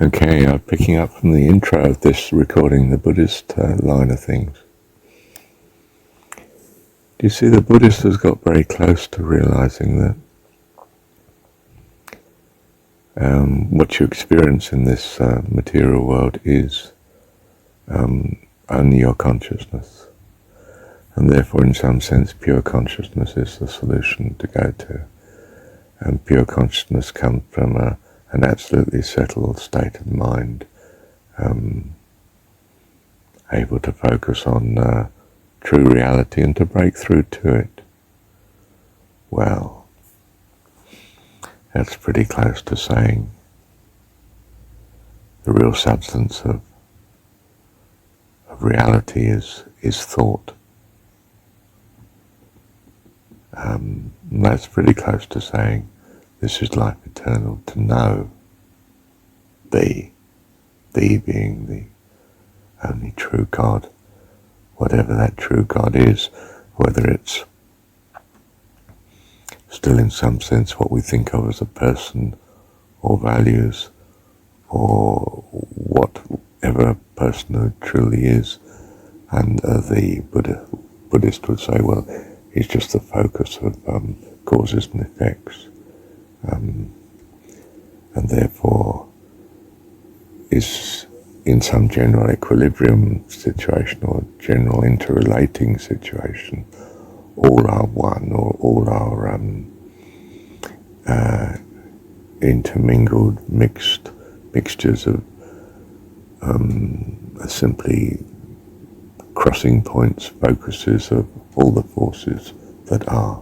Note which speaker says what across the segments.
Speaker 1: Okay, picking up from the intro of this recording, the Buddhist line of things. Do you see the Buddhist has got very close to realizing that what you experience in this material world is only your consciousness, and therefore in some sense pure consciousness is the solution to go to, and pure consciousness comes from an absolutely settled state of mind, able to focus on true reality and to break through to it. Well, that's pretty close to saying the real substance of reality is thought. That's pretty close to saying this is life eternal, to know the being the only true God, whatever that true God is, whether it's still in some sense what we think of as a person or values, or whatever a person who truly is. And the Buddhist would say, well, it's just the focus of causes and effects, and therefore is in some general equilibrium situation or general interrelating situation, all are one, or all are intermingled, mixtures of simply crossing points, focuses of all the forces that are.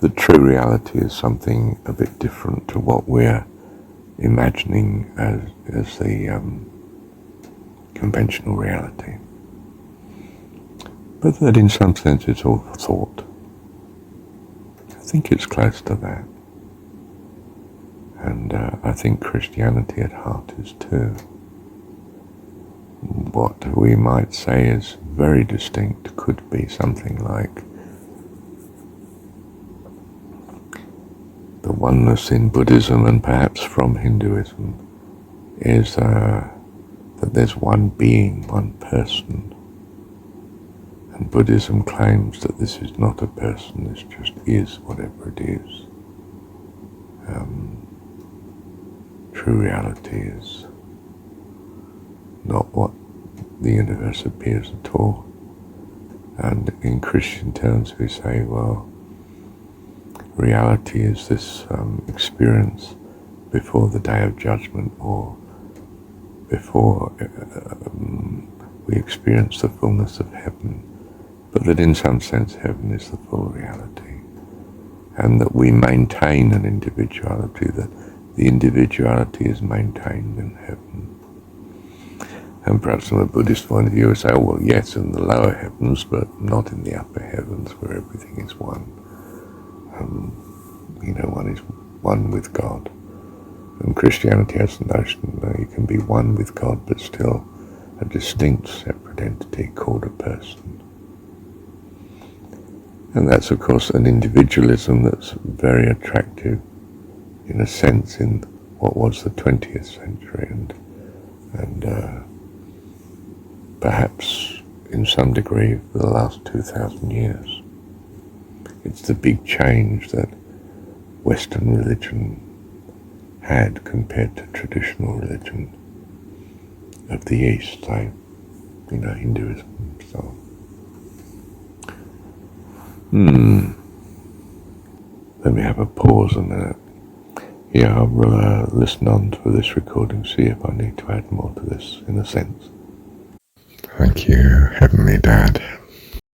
Speaker 1: The true reality is something a bit different to what we're imagining as the conventional reality. But that in some sense it's all thought. I think it's close to that. And I think Christianity at heart is too. What we might say is very distinct could be something like the oneness in Buddhism and perhaps from Hinduism is that there's one being, one person. And Buddhism claims that this is not a person, this just is whatever it is. True reality is not what the universe appears at all. And in Christian terms we say, well, reality is this experience before the day of judgment, or before we experience the fullness of heaven, but that in some sense heaven is the full reality, and that we maintain an individuality, that the individuality is maintained in heaven. And perhaps from a Buddhist point of view we say, oh well, yes, in the lower heavens, but not in the upper heavens where everything is one. One is one with God. And Christianity has the notion that you can be one with God but still a distinct separate entity called a person. And that's of course an individualism that's very attractive in a sense in what was the 20th century and perhaps in some degree for the last 2,000 years. It's the big change that Western religion had compared to traditional religion of the East, say, Hinduism and so on. Let me have a pause a minute. Yeah, I will listen on to this recording, see if I need to add more to this in a sense. Thank you, Heavenly Dad.